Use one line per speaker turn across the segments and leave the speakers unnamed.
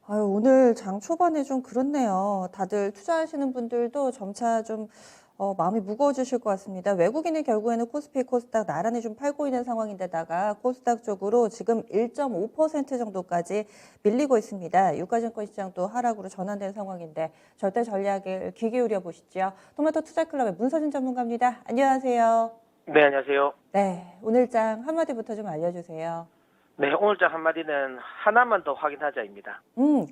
아유, 오늘 장 초반에 좀 그렇네요. 다들 투자하시는 분들도 점차 좀 마음이 무거워지실 것 같습니다. 외국인이 결국에는 코스피, 코스닥 나란히 좀 팔고 있는 상황인데다가 코스닥 쪽으로 지금 1.5% 정도까지 밀리고 있습니다. 유가증권 시장도 하락으로 전환된 상황인데 절대 전략을 귀 기울여 보시죠. 토마토 투자클럽의 문서진 전문가입니다. 안녕하세요.
네, 안녕하세요.
네, 오늘 장 한마디부터 좀 알려주세요.
네, 오늘장 한마디는 하나만 더 확인하자입니다.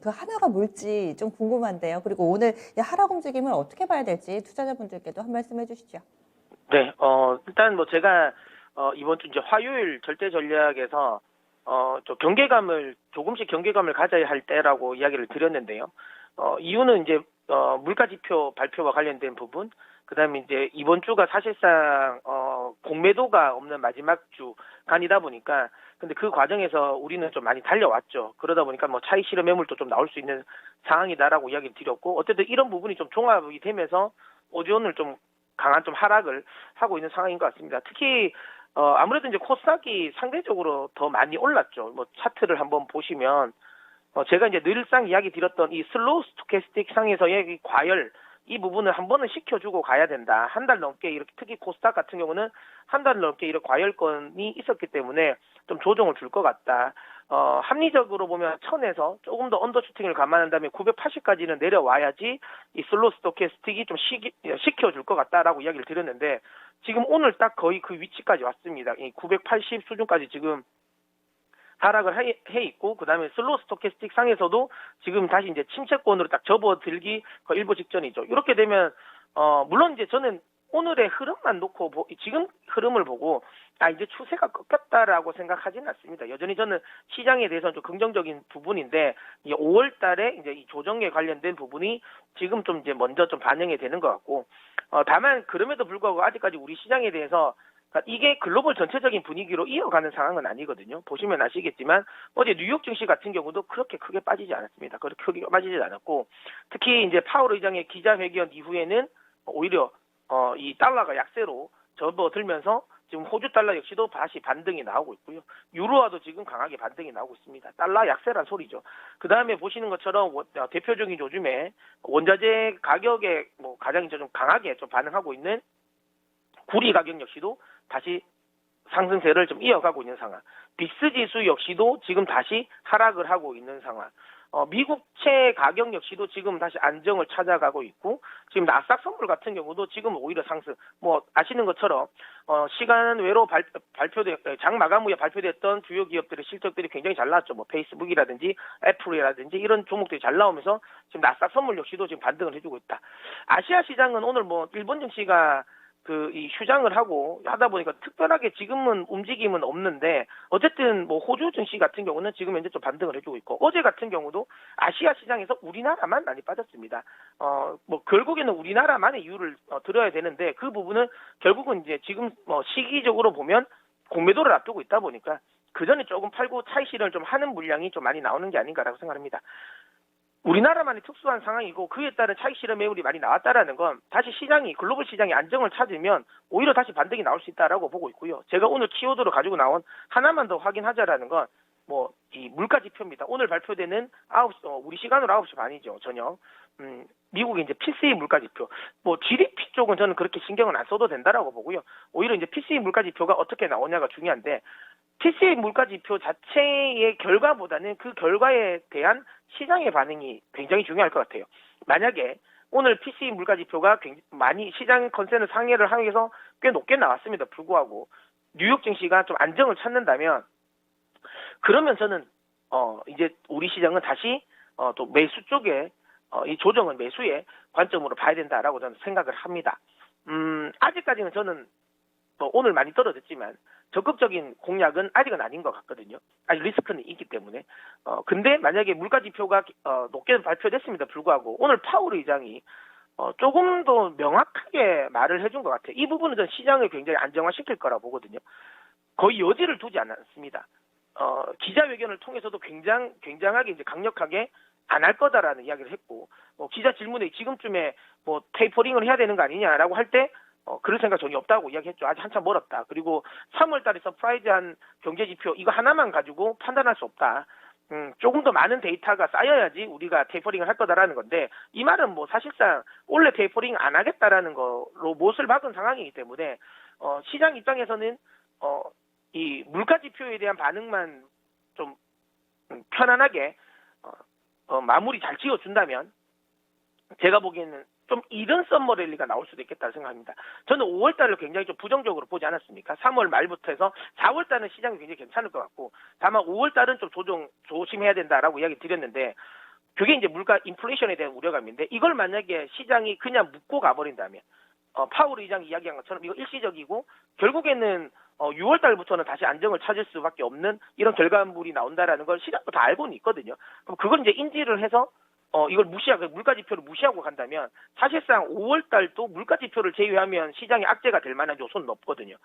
그 하나가 뭘지 좀 궁금한데요. 그리고 오늘 이 하락 움직임을 어떻게 봐야 될지 투자자분들께도 한 말씀 해주시죠.
네, 일단 뭐 제가, 이번 주 이제 화요일 절대 전략에서, 조금씩 경계감을 가져야 할 때라고 이야기를 드렸는데요. 이유는 이제, 물가지표 발표와 관련된 부분, 그 다음에 이제 이번 주가 사실상, 공매도가 없는 마지막 주간이다 보니까, 근데 그 과정에서 우리는 좀 많이 달려왔죠. 그러다 보니까 뭐 차익 실현 매물도 좀 나올 수 있는 상황이다라고 이야기를 드렸고, 어쨌든 이런 부분이 좀 종합이 되면서 오전을 좀 강한 좀 하락을 하고 있는 상황인 것 같습니다. 특히 아무래도 이제 코스닥이 상대적으로 더 많이 올랐죠. 뭐 차트를 한번 보시면 제가 이제 늘상 이야기 드렸던 이 슬로우 스토캐스틱 상에서의 이 과열 이 부분을 한 번은 시켜주고 가야 된다. 한 달 넘게 이렇게 특히 코스닥 같은 경우는 한 달 넘게 이런 과열권이 있었기 때문에 좀 조정을 줄 것 같다. 합리적으로 보면 1000에서 조금 더 언더슈팅을 감안한다면 980까지는 내려와야지 이 슬로우 스토캐스틱이 좀 시켜줄 것 같다라고 이야기를 드렸는데 지금 오늘 딱 거의 그 위치까지 왔습니다. 이 980 수준까지 지금 하락을 해 있고 그다음에 슬로우 스토캐스틱 상에서도 지금 다시 이제 침체권으로 딱 접어들기 거의 일부 직전이죠. 이렇게 되면 물론 이제 저는 오늘의 흐름만 놓고 지금 흐름을 보고 이제 추세가 꺾였다라고 생각하지는 않습니다. 여전히 저는 시장에 대해서는 좀 긍정적인 부분인데 이 5월 달에 이제 이 조정에 관련된 부분이 지금 좀 이제 먼저 좀 반영이 되는 것 같고 다만 그럼에도 불구하고 아직까지 우리 시장에 대해서 그러니까 이게 글로벌 전체적인 분위기로 이어가는 상황은 아니거든요. 보시면 아시겠지만 어제 뉴욕 증시 같은 경우도 그렇게 크게 빠지지 않았습니다. 그렇게 크게 빠지지 않았고 특히 이제 파월 의장의 기자회견 이후에는 오히려 이 달러가 약세로 접어들면서 지금 호주 달러 역시도 다시 반등이 나오고 있고요. 유로화도 지금 강하게 반등이 나오고 있습니다. 달러 약세란 소리죠. 그 다음에 보시는 것처럼 대표적인 요즘에 원자재 가격에 뭐 가장 좀 강하게 좀 반응하고 있는 구리 가격 역시도 다시 상승세를 좀 이어가고 있는 상황. 빅스 지수 역시도 지금 다시 하락을 하고 있는 상황. 미국채 가격 역시도 지금 다시 안정을 찾아가고 있고, 지금 나스닥 선물 같은 경우도 지금 오히려 상승. 뭐 아시는 것처럼 시간 외로 장 마감 후에 발표됐던 주요 기업들의 실적들이 굉장히 잘 나왔죠. 뭐 페이스북이라든지 애플이라든지 이런 종목들이 잘 나오면서 지금 나스닥 선물 역시도 지금 반등을 해주고 있다. 아시아 시장은 오늘 뭐 일본 증시가 이 휴장을 하다 보니까 특별하게 지금은 움직임은 없는데 어쨌든 뭐 호주 증시 같은 경우는 지금 현재 좀 반등을 해주고 있고 어제 같은 경우도 아시아 시장에서 우리나라만 많이 빠졌습니다. 뭐 결국에는 우리나라만의 이유를 들어야 되는데 그 부분은 결국은 이제 지금 시기적으로 보면 공매도를 앞두고 있다 보니까 그 전에 조금 팔고 차익 실현을 좀 하는 물량이 좀 많이 나오는 게 아닌가라고 생각합니다. 우리나라만의 특수한 상황이고 그에 따른 차익 실현 매물이 많이 나왔다라는 건 다시 글로벌 시장이 안정을 찾으면 오히려 다시 반등이 나올 수 있다라고 보고 있고요. 제가 오늘 키워드로 가지고 나온 하나만 더 확인하자라는 건 뭐 이 물가 지표입니다. 오늘 발표되는 우리 시간으로 9시 반이죠. 저녁. 미국의 이제 PCE 물가 지표. 뭐 GDP 쪽은 저는 그렇게 신경을 안 써도 된다라고 보고요. 오히려 이제 PCE 물가 지표가 어떻게 나오냐가 중요한데 PCE 물가 지표 자체의 결과보다는 그 결과에 대한 시장의 반응이 굉장히 중요할 것 같아요. 만약에 오늘 PCE 물가 지표가 많이 시장 컨센을 상회를 하면서 꽤 높게 나왔습니다. 불구하고 뉴욕 증시가 좀 안정을 찾는다면 그러면 저는 이제 우리 시장은 다시 또 매수 쪽에 이 조정은 매수의 관점으로 봐야 된다라고 저는 생각을 합니다. 아직까지는 저는 오늘 많이 떨어졌지만 적극적인 공략은 아직은 아닌 것 같거든요. 아직 리스크는 있기 때문에. 근데 만약에 물가 지표가 높게 발표됐습니다. 불구하고 오늘 파월 의장이 조금 더 명확하게 말을 해준 것 같아요. 이 부분은 전 시장을 굉장히 안정화시킬 거라고 보거든요. 거의 여지를 두지 않았습니다. 기자회견을 통해서도 굉장하게 이제 강력하게 안 할 거다라는 이야기를 했고, 기자 질문에 지금쯤에 뭐 테이퍼링을 해야 되는 거 아니냐라고 할 때, 그럴 생각 전혀 없다고 이야기했죠. 아직 한참 멀었다. 그리고 3월 달에 서프라이즈한 경제 지표 이거 하나만 가지고 판단할 수 없다. 조금 더 많은 데이터가 쌓여야지 우리가 테이퍼링을 할 거다라는 건데 이 말은 뭐 사실상 원래 테이퍼링 안 하겠다라는 거로 못을 박은 상황이기 때문에 시장 입장에서는 이 물가 지표에 대한 반응만 좀 편안하게 마무리 잘 지어준다면 제가 보기에는 좀 이른 썸머 랠리가 나올 수도 있겠다고 생각합니다. 저는 5월 달을 굉장히 좀 부정적으로 보지 않았습니까? 3월 말부터 해서 4월 달은 시장이 굉장히 괜찮을 것 같고 다만 5월 달은 좀 조심해야 된다라고 이야기 드렸는데 그게 이제 물가 인플레이션에 대한 우려감인데 이걸 만약에 시장이 그냥 묻고 가버린다면 파월 의장이 이야기한 것처럼 이거 일시적이고 결국에는 6월 달부터는 다시 안정을 찾을 수밖에 없는 이런 결과물이 나온다라는 걸 시장도 다 알고는 있거든요. 그럼 그걸 이제 인지를 해서 이걸 무시하고 물가 지표를 무시하고 간다면 사실상 5월 달도 물가 지표를 제외하면 시장이 악재가 될 만한 요소는 없거든요.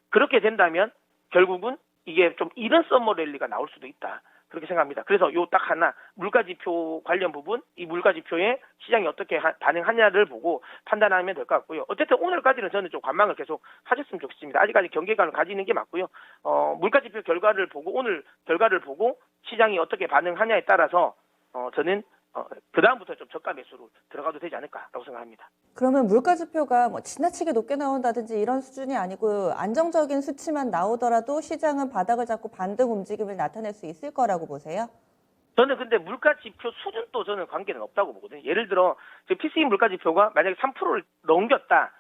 그렇게 된다면 결국은 이게 좀 이른 썸머 랠리가 나올 수도 있다. 그렇게 생각합니다. 그래서 요 딱 하나 물가 지표 관련 부분, 이 물가 지표에 시장이 어떻게 반응하냐를 보고 판단하면 될 것 같고요. 어쨌든 오늘까지는 저는 좀 관망을 계속 하셨으면 좋겠습니다. 아직까지 경계감을 가지는 게 맞고요. 물가 지표 결과를 보고 오늘 결과를 보고 시장이 어떻게 반응하냐에 따라서 저는 그 다음부터 좀 저가 매수로 들어가도 되지 않을까라고 생각합니다.
그러면 물가 지표가 뭐 지나치게 높게 나온다든지 이런 수준이 아니고 안정적인 수치만 나오더라도 시장은 바닥을 잡고 반등 움직임을 나타낼 수 있을 거라고 보세요?
저는 근데 물가 지표 수준도 저는 관계는 없다고 보거든요. 예를 들어 PCE 물가 지표가 만약에 3%를 넘겼다.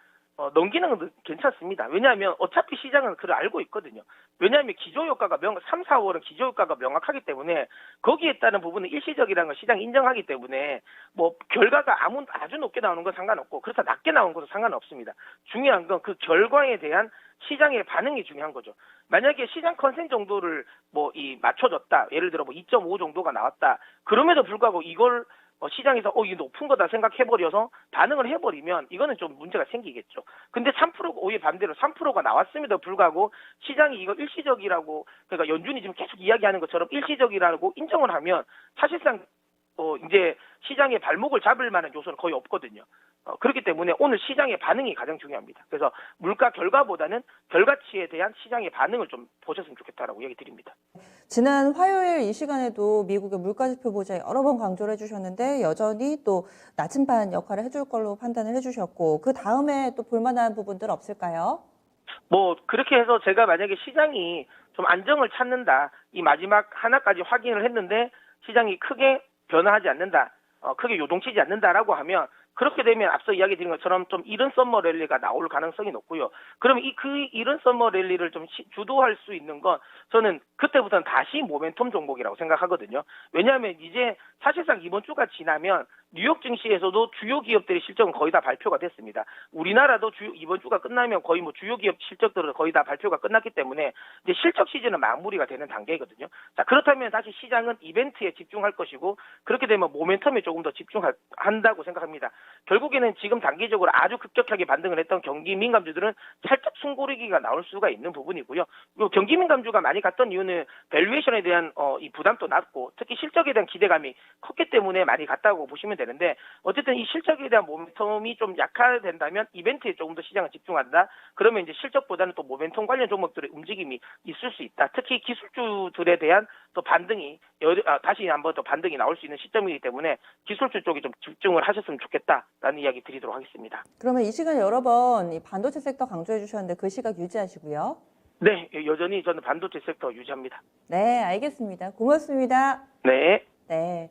넘기는 건 괜찮습니다. 왜냐하면 어차피 시장은 그걸 알고 있거든요. 왜냐하면 기조효과가 3, 4월은 기조효과가 명확하기 때문에 거기에 따른 부분은 일시적이라는 걸 시장이 인정하기 때문에 뭐 결과가 아주 높게 나오는 건 상관없고 그래서 낮게 나오는 것도 상관없습니다. 중요한 건 그 결과에 대한 시장의 반응이 중요한 거죠. 만약에 시장 컨센 정도를 맞춰줬다. 예를 들어 2.5 정도가 나왔다. 그럼에도 불구하고 이걸 시장에서 이게 높은 거다 생각해버려서 반응을 해버리면 이거는 좀 문제가 생기겠죠. 근데 3%가 오히려 반대로 3%가 나왔음에도 불구하고 시장이 이거 일시적이라고 그러니까 연준이 지금 계속 이야기하는 것처럼 일시적이라고 인정을 하면 사실상 이제 시장의 발목을 잡을 만한 요소는 거의 없거든요. 그렇기 때문에 오늘 시장의 반응이 가장 중요합니다. 그래서 물가 결과보다는 결과치에 대한 시장의 반응을 좀 보셨으면 좋겠다라고 얘기 드립니다.
지난 화요일 이 시간에도 미국의 물가 지표 보자 여러 번 강조를 해주셨는데 여전히 또 나침반 역할을 해줄 걸로 판단을 해주셨고 그 다음에 또 볼만한 부분들 없을까요?
그렇게 해서 제가 만약에 시장이 좀 안정을 찾는다, 이 마지막 하나까지 확인을 했는데 시장이 크게 변화하지 않는다, 크게 요동치지 않는다라고 하면 그렇게 되면 앞서 이야기 드린 것처럼 좀 이른 썸머 랠리가 나올 가능성이 높고요. 그러면 그 이른 썸머 랠리를 좀 주도할 수 있는 건 저는 그때부터는 다시 모멘텀 종목이라고 생각하거든요. 왜냐하면 이제 사실상 이번 주가 지나면 뉴욕 증시에서도 주요 기업들의 실적은 거의 다 발표가 됐습니다. 우리나라도 이번 주가 끝나면 거의 주요 기업 실적들은 거의 다 발표가 끝났기 때문에 이제 실적 시즌은 마무리가 되는 단계거든요. 자, 그렇다면 다시 시장은 이벤트에 집중할 것이고 그렇게 되면 모멘텀에 조금 더 집중한다고 생각합니다. 결국에는 지금 단기적으로 아주 급격하게 반등을 했던 경기 민감주들은 살짝 숨고르기가 나올 수가 있는 부분이고요. 그리고 경기 민감주가 많이 갔던 이유는 밸류에이션에 대한 이 부담도 낮고 특히 실적에 대한 기대감이 컸기 때문에 많이 갔다고 보시면 되는데 어쨌든 이 실적에 대한 모멘텀이 좀 약화된다면 이벤트에 조금 더 시장을 집중한다. 그러면 이제 실적보다는 또 모멘텀 관련 종목들의 움직임이 있을 수 있다. 특히 기술주들에 대한 또 반등이 다시 한번 또 반등이 나올 수 있는 시점이기 때문에 기술주 쪽에 좀 집중을 하셨으면 좋겠다라는 이야기 드리도록 하겠습니다.
그러면 이 시간에 여러 번 이 반도체 섹터 강조해 주셨는데 그 시각 유지하시고요.
네, 여전히 저는 반도체 섹터 유지합니다.
네, 알겠습니다. 고맙습니다.
네.
네.